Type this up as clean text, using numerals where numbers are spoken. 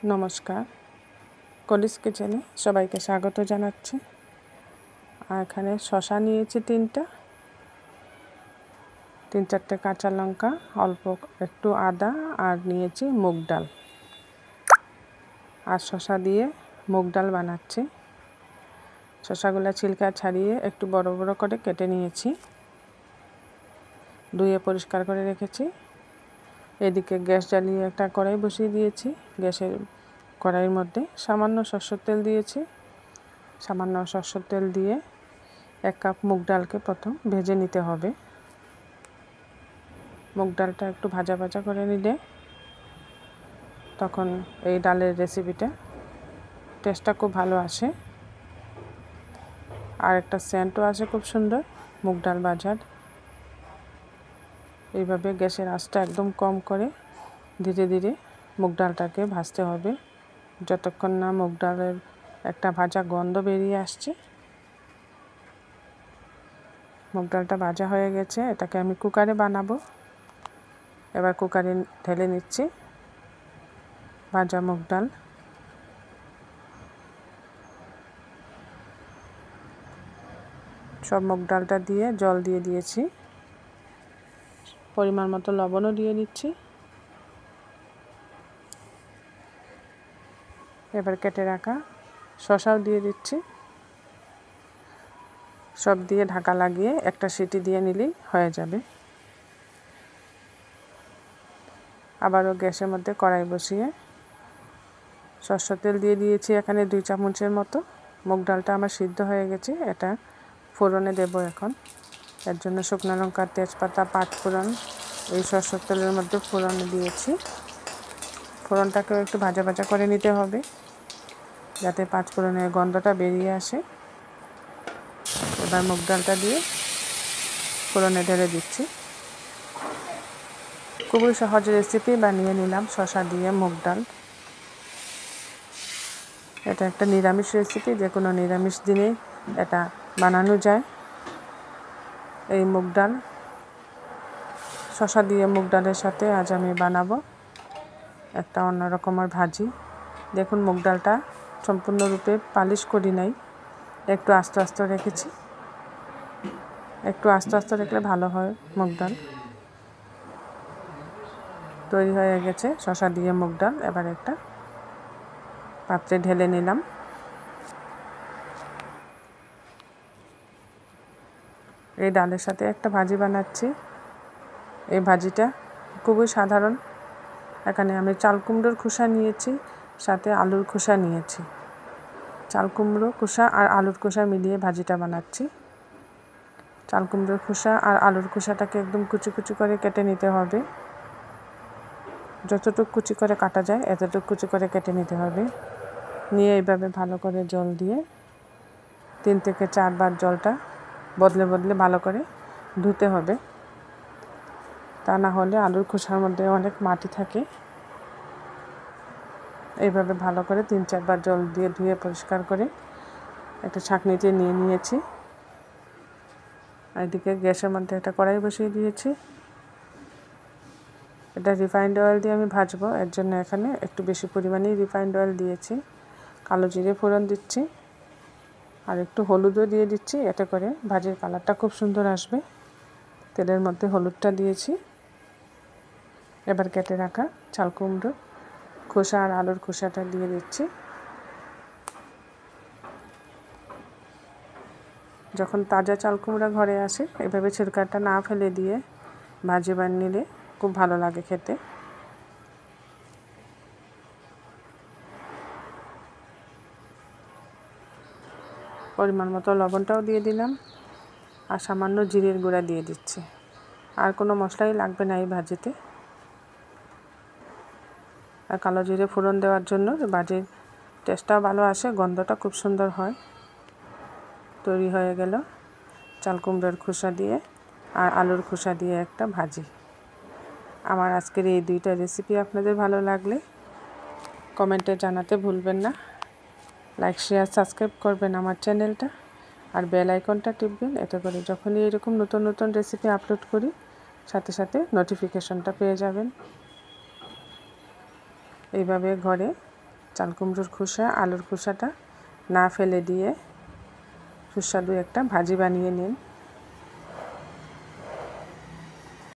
নমস্কার, কলিস কিচেনে সবাইকে স্বাগত জানাচ্ছি। আর এখানে শসা নিয়েছি তিন চারটে কাঁচা লঙ্কা, অল্প একটু আদা আর নিয়েছি মুগ ডাল। আর শসা দিয়ে মুগ ডাল বানাচ্ছি। শসাগুলো ছিলকা ছাড়িয়ে একটু বড় বড় করে কেটে নিয়েছি, ধুয়ে পরিষ্কার করে রেখেছি। এদিকে গ্যাস জ্বালিয়ে একটা কড়াই বসিয়ে দিয়েছি। গ্যাসের কড়াইয়ের মধ্যে সামান্য সরষের তেল দিয়েছি। সামান্য সরষের তেল দিয়ে 1 কাপ মুগ ডালকে প্রথম ভেজে নিতে হবে। মুগ ডালটা একটু ভাজা ভাজা করে নিলে তখন এই ডালের রেসিপিটা টেস্টটা খুব ভালো আসে, আর একটা সেন্টও আসে খুব সুন্দর মুগ ডাল ভাজার। এইভাবে গ্যাসের আঁচটা একদম কম করে ধীরে ধীরে মুগ ডালটাকে ভাজতে হবে, যতক্ষণ না মুগ ডালের একটা ভাজা গন্ধ বেরিয়ে আসছে। মুগ ডালটা ভাজা হয়ে গেছে, এটাকে আমি কুকারে বানাবো। এবার কুকারে ঢেলে নিচ্ছি ভাজা মুগ ডাল। সব মুগ ডালটা দিয়ে জল দিয়ে দিয়েছি, পরিমাণ মতো লবণও দিয়ে দিচ্ছি। এবার কেটে রাখা শসাও দিয়ে দিচ্ছি। সব দিয়ে ঢাকা লাগিয়ে একটা সিটি দিয়ে নিলেই হয়ে যাবে। আবারও গ্যাসের মধ্যে কড়াই বসিয়ে সরষের তেল দিয়ে দিয়েছি এখানে 2 চামচের মতো। মুগ ডালটা আমার সিদ্ধ হয়ে গেছে, এটা ফোড়নে দেব এখন। এর জন্য শুকনো লঙ্কা, তেজপাতা, পাঁচ ফোড়ন এই সরষের তেলের মধ্যে ফোড়নে দিয়েছি। ফোড়নটাকেও একটু ভাজা ভাজা করে নিতে হবে যাতে পাঁচ ফোড়নের গন্ধটা বেরিয়ে আসে। এবার মুগ ডালটা দিয়ে ফোড়নে ঢেলে দিচ্ছি। খুবই সহজ রেসিপি বানিয়ে নিলাম শসা দিয়ে মুগ ডাল। এটা একটা নিরামিষ রেসিপি, যে কোনো নিরামিষ দিনেই এটা বানানো যায়। এই মুগ ডাল শসা দিয়ে মুগ ডালের সাথে আজ আমি বানাবো একটা অন্যরকমের ভাজি। দেখুন মুগ ডালটা সম্পূর্ণরূপে পালিশ করি নাই, একটু আস্তে আস্তে রেখেছি। একটু আস্তে আস্তে রাখলে ভালো হয় মুগ ডাল। তৈরি হয়ে গেছে শসা দিয়ে মুগ ডাল। এবার একটা পাত্রে ঢেলে নিলাম। এই ডালের সাথে একটা ভাজি বানাচ্ছি। এই ভাজিটা খুবই সাধারণ। এখানে আমি চাল কুমড়োর খোসা নিয়েছি, সাথে আলুর খোসা নিয়েছি। চাল কুমড়ো খোসা আর আলুর খোসা মিলিয়ে ভাজিটা বানাচ্ছি। চাল কুমড়োর খোসা আর আলুর খোসাটাকে একদম কুচি কুচি করে কেটে নিতে হবে। যতটুকু কুচি করে কাটা যায় এতটুকু কুচি করে কেটে নিতে হবে। নিয়ে এইভাবে ভালো করে জল দিয়ে 3 থেকে 4 বার জলটা বদলে বদলে ভালো করে ধুতে হবে। তা না হলে আলুর খোসার মধ্যে অনেক মাটি থাকে। এইভাবে ভালো করে 3-4 বার জল দিয়ে ধুয়ে পরিষ্কার করে একটা ছাঁকনিতে নিয়ে নিয়েছি। এদিকে গ্যাসের মধ্যে একটা কড়াই বসিয়ে দিয়েছি। এটা রিফাইন্ড অয়েল দিয়ে আমি ভাজবো, এর জন্য এখানে একটু বেশি পরিমাণেই রিফাইন্ড অয়েল দিয়েছি। কালো জিরে ফোড়ন দিচ্ছি আর একটু হলুদও দিয়ে দিচ্ছি, এতে করে ভাজির কালারটা খুব সুন্দর আসবে। তেলের মধ্যে হলুদটা দিয়েছি। এবার কেটে রাখা চাল কুমড়ো খোসা আর আলুর খোসাটা দিয়ে দিচ্ছি। যখন তাজা চাল কুমড়া ঘরে আসে এভাবে ছিলকাটা না ফেলে দিয়ে ভাজি বানিয়ে নিলে খুব ভালো লাগে খেতে। পরিমাণ মতো লবণটাও দিয়ে দিলাম আর সামান্য জিরের গুঁড়া দিয়ে দিচ্ছি। আর কোনো মশলাই লাগবে না এই ভাজিতে। আর কালো জিরে ফোড়ন দেওয়ার জন্য ভাজির টেস্টটাও ভালো আসে, গন্ধটা খুব সুন্দর হয়। তৈরি হয়ে গেল চাল কুমড়োর খোসা দিয়ে আর আলুর খোসা দিয়ে একটা ভাজি। আমার আজকের এই 2টা রেসিপি আপনাদের ভালো লাগলে কমেন্টে জানাতে ভুলবেন না। লাইক, শেয়ার, সাবস্ক্রাইব করবেন আমার চ্যানেলটা আর বেল আইকনটা টিপবেন, এতে করে যখনই এরকম নতুন নতুন রেসিপি আপলোড করি সাথে সাথে নোটিফিকেশনটা পেয়ে যাবেন। এইভাবে ঘরে চাল কুমড়োর খোসা, আলুর খোসাটা না ফেলে দিয়ে সুস্বাদু একটা ভাজি বানিয়ে নিন।